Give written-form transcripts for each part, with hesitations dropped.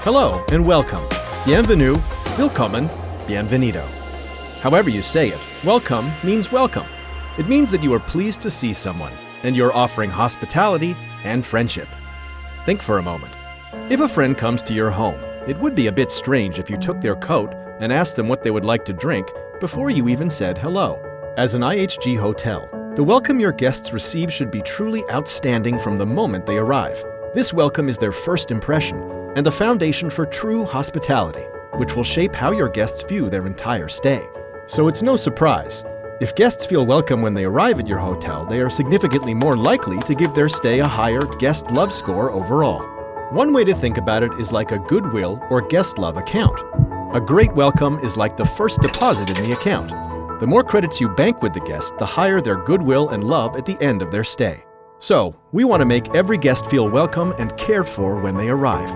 Hello and welcome. Bienvenue, willkommen, bienvenido. However you say it, welcome means welcome. It means that you are pleased to see someone, and you're offering hospitality and friendship. Think for a moment. If a friend comes to your home, it would be a bit strange if you took their coat and asked them what they would like to drink before you even said hello. As an IHG hotel, the welcome your guests receive should be truly outstanding from the moment they arrive. This welcome is their first impression and the foundation for true hospitality, which will shape how your guests view their entire stay. So it's no surprise. If guests feel welcome when they arrive at your hotel, they are significantly more likely to give their stay a higher guest love score overall. One way to think about it is like a goodwill or guest love account. A great welcome is like the first deposit in the account. The more credits you bank with the guest, the higher their goodwill and love at the end of their stay. So, we want to make every guest feel welcome and cared for when they arrive,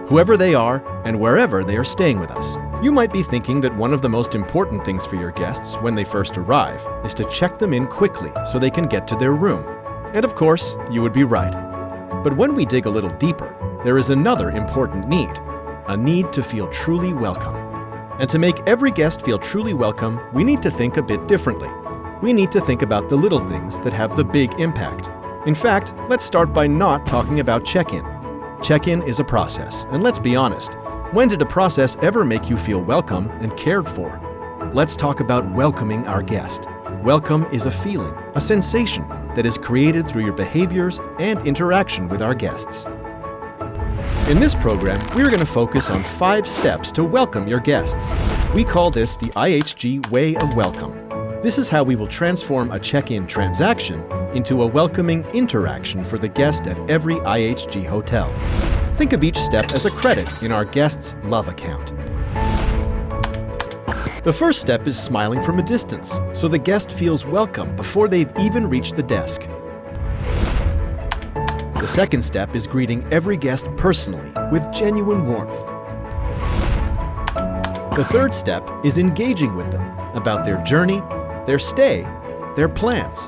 whoever they are and wherever they are staying with us. You might be thinking that one of the most important things for your guests when they first arrive is to check them in quickly so they can get to their room. And of course, you would be right. But when we dig a little deeper, there is another important need, a need to feel truly welcome. And to make every guest feel truly welcome, we need to think a bit differently. We need to think about the little things that have the big impact. In fact, let's start by not talking about check-in. Check-in is a process, and let's be honest, when did a process ever make you feel welcome and cared for? Let's talk about welcoming our guest. Welcome is a feeling, a sensation that is created through your behaviors and interaction with our guests. In this program, we're going to focus on 5 steps to welcome your guests. We call this the IHG Way of Welcome. This is how we will transform a check-in transaction into a welcoming interaction for the guest at every IHG hotel. Think of each step as a credit in our guest's love account. The first step is smiling from a distance, so the guest feels welcome before they've even reached the desk. The second step is greeting every guest personally with genuine warmth. The third step is engaging with them about their journey, their stay, their plans.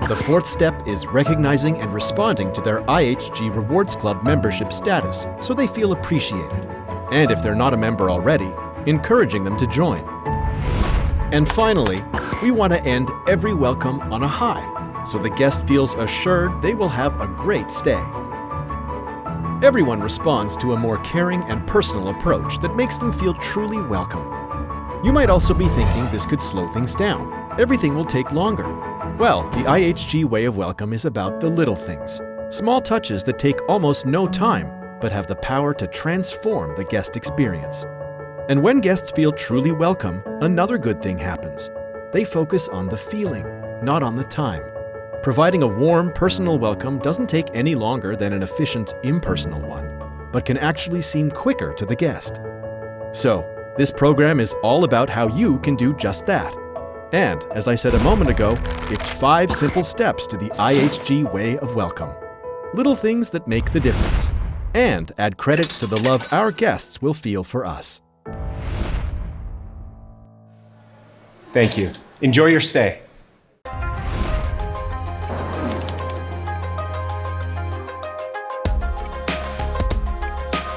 The fourth step is recognizing and responding to their IHG Rewards Club membership status so they feel appreciated. And if they're not a member already, encouraging them to join. And finally, we want to end every welcome on a high, so the guest feels assured they will have a great stay. Everyone responds to a more caring and personal approach that makes them feel truly welcome. You might also be thinking this could slow things down. Everything will take longer. Well, the IHG Way of Welcome is about the little things, small touches that take almost no time, but have the power to transform the guest experience. And when guests feel truly welcome, another good thing happens. They focus on the feeling, not on the time. Providing a warm, personal welcome doesn't take any longer than an efficient, impersonal one, but can actually seem quicker to the guest. So, this program is all about how you can do just that. And, as I said a moment ago, it's 5 simple steps to the IHG Way of Welcome. Little things that make the difference, and add credits to the love our guests will feel for us. Thank you. Enjoy your stay.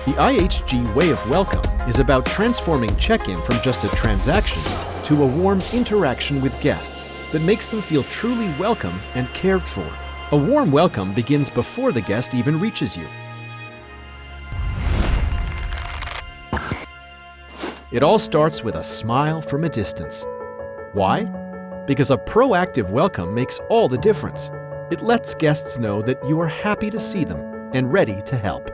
The IHG Way of Welcome is about transforming check-in from just a transaction to a warm interaction with guests that makes them feel truly welcome and cared for. A warm welcome begins before the guest even reaches you. It all starts with a smile from a distance. Why? Because a proactive welcome makes all the difference. It lets guests know that you are happy to see them and ready to help.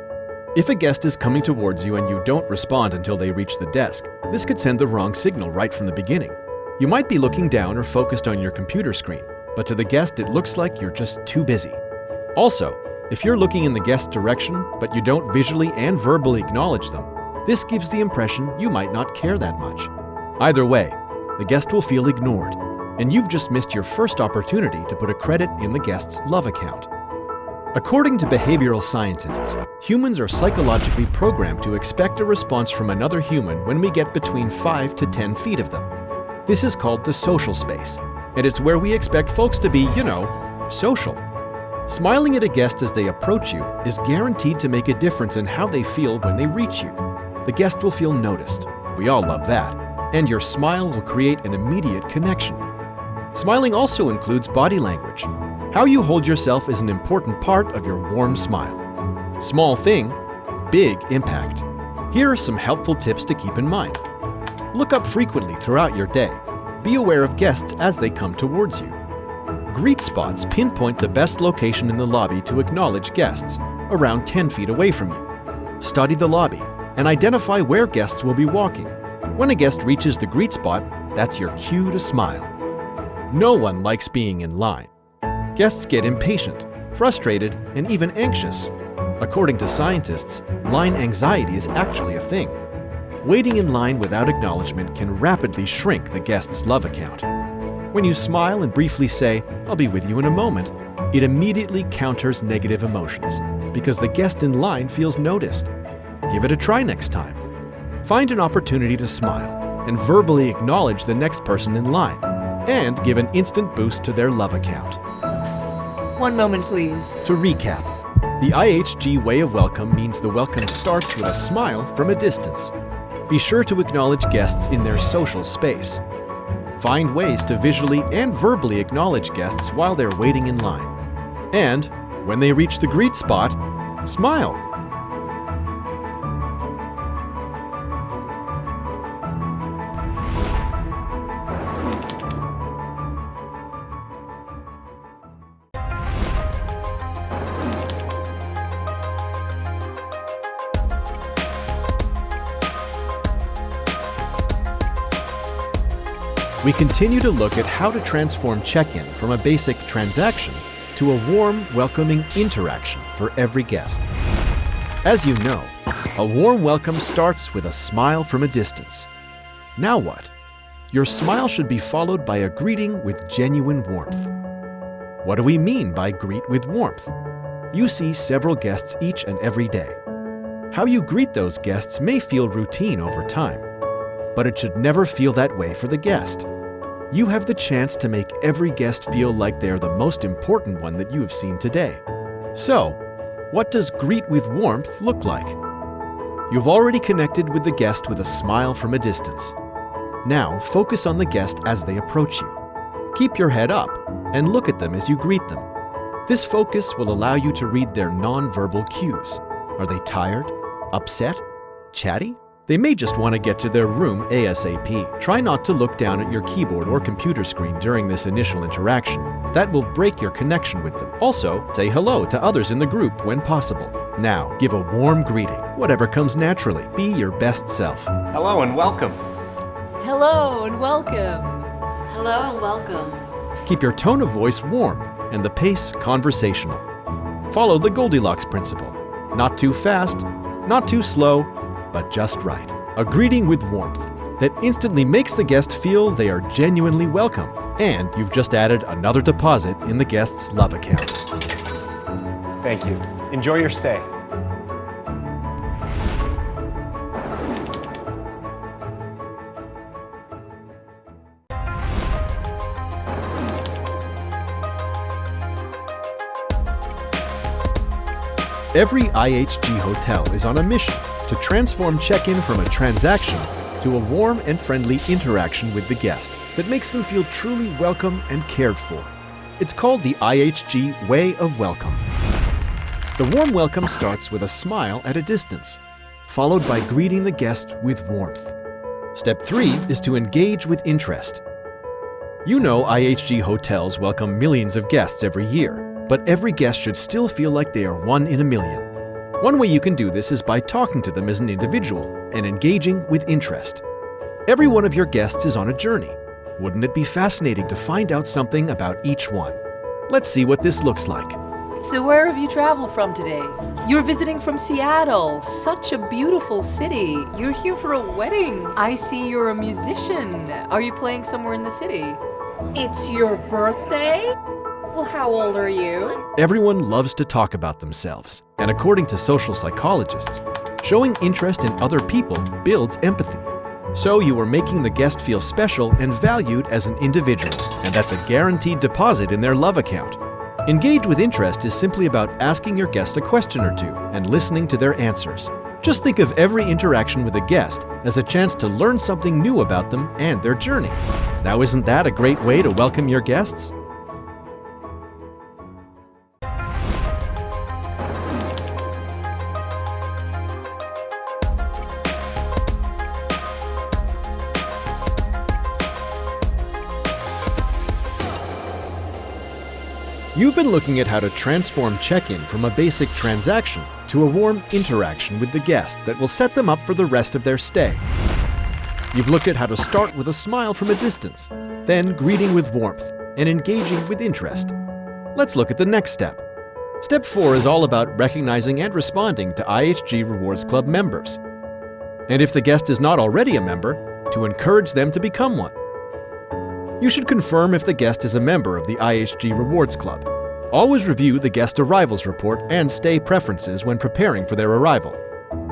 If a guest is coming towards you and you don't respond until they reach the desk, this could send the wrong signal right from the beginning. You might be looking down or focused on your computer screen, but to the guest it looks like you're just too busy. Also, if you're looking in the guest's direction, but you don't visually and verbally acknowledge them, this gives the impression you might not care that much. Either way, the guest will feel ignored, and you've just missed your first opportunity to put a credit in the guest's love account. According to behavioral scientists, humans are psychologically programmed to expect a response from another human when we get between 5 to 10 feet of them. This is called the social space, and it's where we expect folks to be, social. Smiling at a guest as they approach you is guaranteed to make a difference in how they feel when they reach you. The guest will feel noticed. We all love that. And your smile will create an immediate connection. Smiling also includes body language. How you hold yourself is an important part of your warm smile. Small thing, big impact. Here are some helpful tips to keep in mind. Look up frequently throughout your day. Be aware of guests as they come towards you. Greet spots pinpoint the best location in the lobby to acknowledge guests, around 10 feet away from you. Study the lobby and identify where guests will be walking. When a guest reaches the greet spot, that's your cue to smile. No one likes being in line. Guests get impatient, frustrated, and even anxious. According to scientists, line anxiety is actually a thing. Waiting in line without acknowledgement can rapidly shrink the guest's love account. When you smile and briefly say, "I'll be with you in a moment," it immediately counters negative emotions because the guest in line feels noticed. Give it a try next time. Find an opportunity to smile and verbally acknowledge the next person in line and give an instant boost to their love account. One moment, please. To recap, the IHG Way of Welcome means the welcome starts with a smile from a distance. Be sure to acknowledge guests in their social space. Find ways to visually and verbally acknowledge guests while they're waiting in line. And when they reach the greet spot, smile. We continue to look at how to transform check-in from a basic transaction to a warm, welcoming interaction for every guest. As you know, a warm welcome starts with a smile from a distance. Now what? Your smile should be followed by a greeting with genuine warmth. What do we mean by greet with warmth? You see several guests each and every day. How you greet those guests may feel routine over time, but it should never feel that way for the guest. You have the chance to make every guest feel like they're the most important one that you have seen today. So, what does greet with warmth look like? You've already connected with the guest with a smile from a distance. Now, focus on the guest as they approach you. Keep your head up and look at them as you greet them. This focus will allow you to read their non-verbal cues. Are they tired? Upset? Chatty? They may just want to get to their room ASAP. Try not to look down at your keyboard or computer screen during this initial interaction. That will break your connection with them. Also, say hello to others in the group when possible. Now, give a warm greeting. Whatever comes naturally. Be your best self. Hello and welcome. Hello and welcome. Hello and welcome. Keep your tone of voice warm and the pace conversational. Follow the Goldilocks principle. Not too fast, not too slow, but just right. A greeting with warmth that instantly makes the guest feel they are genuinely welcome, and you've just added another deposit in the guest's love account. Thank you. Enjoy your stay. Every IHG hotel is on a mission to transform check-in from a transaction to a warm and friendly interaction with the guest that makes them feel truly welcome and cared for. It's called the IHG Way of Welcome. The warm welcome starts with a smile at a distance, followed by greeting the guest with warmth. Step 3 is to engage with interest. You know IHG hotels welcome millions of guests every year, but every guest should still feel like they are one in a million. One way you can do this is by talking to them as an individual and engaging with interest. Every one of your guests is on a journey. Wouldn't it be fascinating to find out something about each one? Let's see what this looks like. So where have you traveled from today? You're visiting from Seattle, such a beautiful city. You're here for a wedding. I see you're a musician. Are you playing somewhere in the city? It's your birthday? Well, how old are you? Everyone loves to talk about themselves, and according to social psychologists, showing interest in other people builds empathy. So you are making the guest feel special and valued as an individual, and that's a guaranteed deposit in their love account. Engage with interest is simply about asking your guest a question or two and listening to their answers. Just think of every interaction with a guest as a chance to learn something new about them and their journey. Now, isn't that a great way to welcome your guests? You've been looking at how to transform check-in from a basic transaction to a warm interaction with the guest that will set them up for the rest of their stay. You've looked at how to start with a smile from a distance, then greeting with warmth and engaging with interest. Let's look at the next step. Step 4 is all about recognizing and responding to IHG Rewards Club members. And if the guest is not already a member, to encourage them to become one. You should confirm if the guest is a member of the IHG Rewards Club. Always review the guest arrivals report and stay preferences when preparing for their arrival.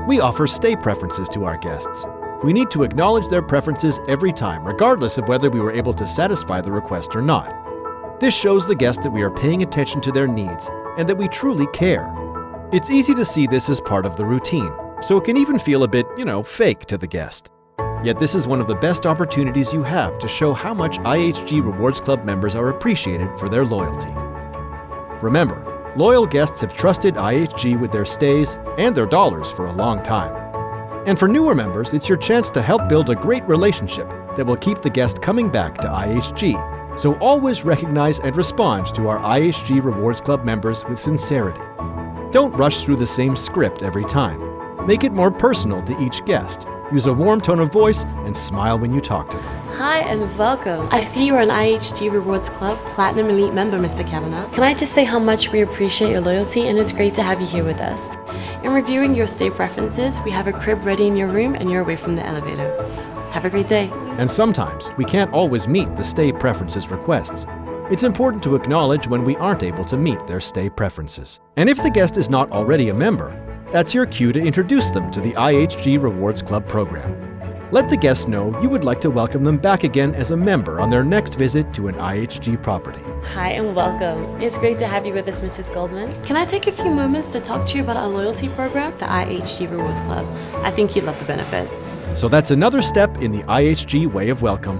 We offer stay preferences to our guests. We need to acknowledge their preferences every time, regardless of whether we were able to satisfy the request or not. This shows the guest that we are paying attention to their needs and that we truly care. It's easy to see this as part of the routine, so it can even feel a bit, fake to the guest. Yet this is one of the best opportunities you have to show how much IHG Rewards Club members are appreciated for their loyalty. Remember, loyal guests have trusted IHG with their stays and their dollars for a long time. And for newer members, it's your chance to help build a great relationship that will keep the guest coming back to IHG. So always recognize and respond to our IHG Rewards Club members with sincerity. Don't rush through the same script every time. Make it more personal to each guest. Use a warm tone of voice and smile when you talk to them. Hi and welcome. I see you're an IHG Rewards Club Platinum Elite member, Mr. Kavanagh. Can I just say how much we appreciate your loyalty and it's great to have you here with us. In reviewing your stay preferences, we have a crib ready in your room and you're away from the elevator. Have a great day. And sometimes we can't always meet the stay preferences requests. It's important to acknowledge when we aren't able to meet their stay preferences. And if the guest is not already a member, that's your cue to introduce them to the IHG Rewards Club program. Let the guests know you would like to welcome them back again as a member on their next visit to an IHG property. Hi and welcome. It's great to have you with us, Mrs. Goldman. Can I take a few moments to talk to you about our loyalty program, the IHG Rewards Club? I think you'd love the benefits. So that's another step in the IHG Way of Welcome.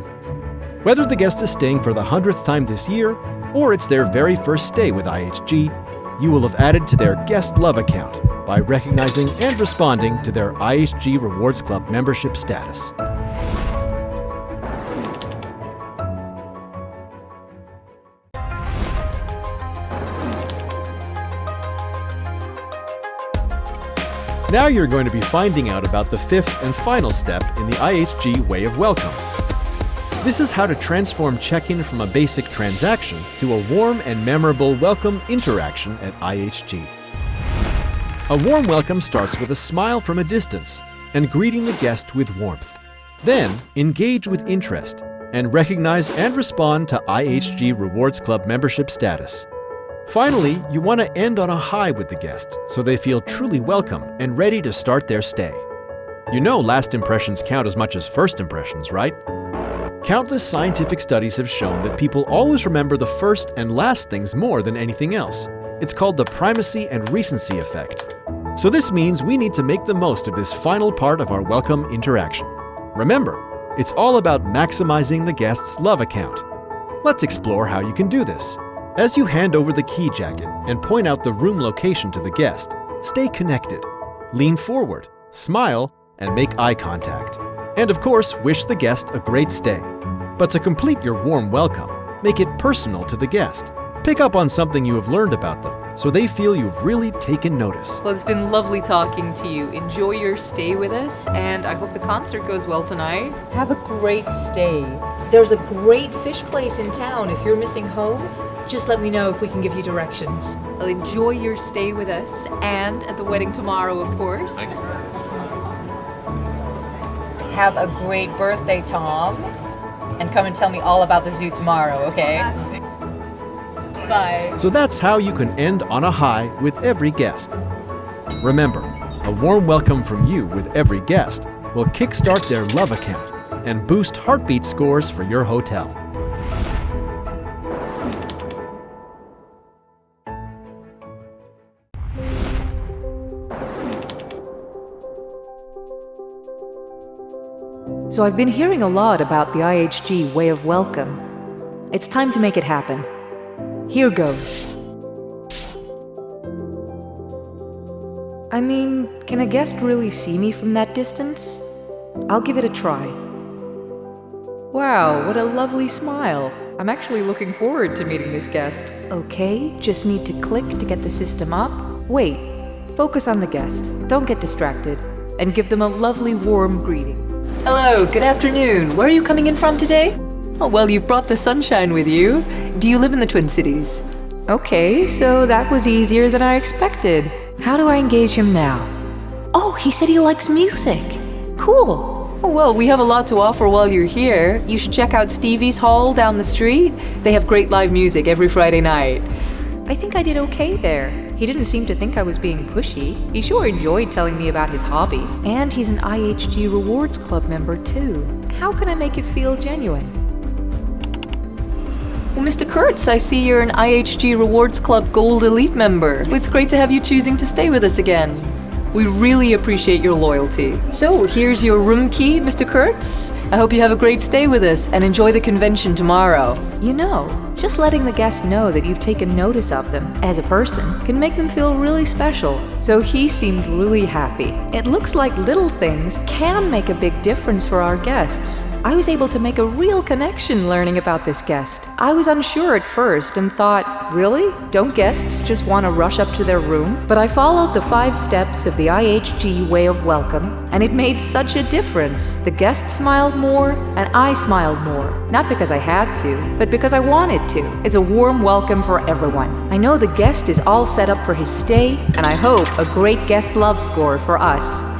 Whether the guest is staying for the 100th time this year, or it's their very first stay with IHG, you will have added to their guest love account by recognizing and responding to their IHG Rewards Club membership status. Now you're going to be finding out about the 5th and final step in the IHG Way of Welcome. This is how to transform check-in from a basic transaction to a warm and memorable welcome interaction at IHG. A warm welcome starts with a smile from a distance and greeting the guest with warmth. Then, engage with interest and recognize and respond to IHG Rewards Club membership status. Finally, you want to end on a high with the guest so they feel truly welcome and ready to start their stay. You know last impressions count as much as first impressions, right? Countless scientific studies have shown that people always remember the first and last things more than anything else. It's called the primacy and recency effect. So this means we need to make the most of this final part of our welcome interaction. Remember, it's all about maximizing the guest's love account. Let's explore how you can do this. As you hand over the key jacket and point out the room location to the guest, stay connected. Lean forward, smile, and make eye contact. And of course, wish the guest a great stay. But to complete your warm welcome, make it personal to the guest. Pick up on something you have learned about them so they feel you've really taken notice. Well, it's been lovely talking to you. Enjoy your stay with us, and I hope the concert goes well tonight. Have a great stay. There's a great fish place in town. If you're missing home, just let me know if we can give you directions. Well, enjoy your stay with us, and at the wedding tomorrow, of course. Have a great birthday, Tom. And come and tell me all about the zoo tomorrow, okay? Bye. So that's how you can end on a high with every guest. Remember, a warm welcome from you with every guest will kickstart their love account and boost heartbeat scores for your hotel. So I've been hearing a lot about the IHG Way of Welcome. It's time to make it happen. Here goes. I mean, can a guest really see me from that distance? I'll give it a try. Wow, what a lovely smile. I'm actually looking forward to meeting this guest. Okay, just need to click to get the system up. Wait, focus on the guest. Don't get distracted. And give them a lovely warm greeting. Hello, good afternoon. Where are you coming in from today? Oh, well, you've brought the sunshine with you. Do you live in the Twin Cities? Okay, so that was easier than I expected. How do I engage him now? Oh, he said he likes music. Cool. Oh, well, we have a lot to offer while you're here. You should check out Stevie's Hall down the street. They have great live music every Friday night. I think I did okay there. He didn't seem to think I was being pushy. He sure enjoyed telling me about his hobby. And he's an IHG Rewards Club member too. How can I make it feel genuine? Well, Mr. Kurtz, I see you're an IHG Rewards Club Gold Elite member. It's great to have you choosing to stay with us again. We really appreciate your loyalty. So, here's your room key, Mr. Kurtz. I hope you have a great stay with us and enjoy the convention tomorrow. You know, just letting the guests know that you've taken notice of them as a person can make them feel really special. So he seemed really happy. It looks like little things can make a big difference for our guests. I was able to make a real connection learning about this guest. I was unsure at first and thought, really? Don't guests just want to rush up to their room? But I followed the 5 steps of the IHG Way of Welcome, and it made such a difference. The guests smiled more, and I smiled more. Not because I had to, but because I wanted to. It's a warm welcome for everyone. I know the guest is all set up for his stay, and I hope a great guest love score for us.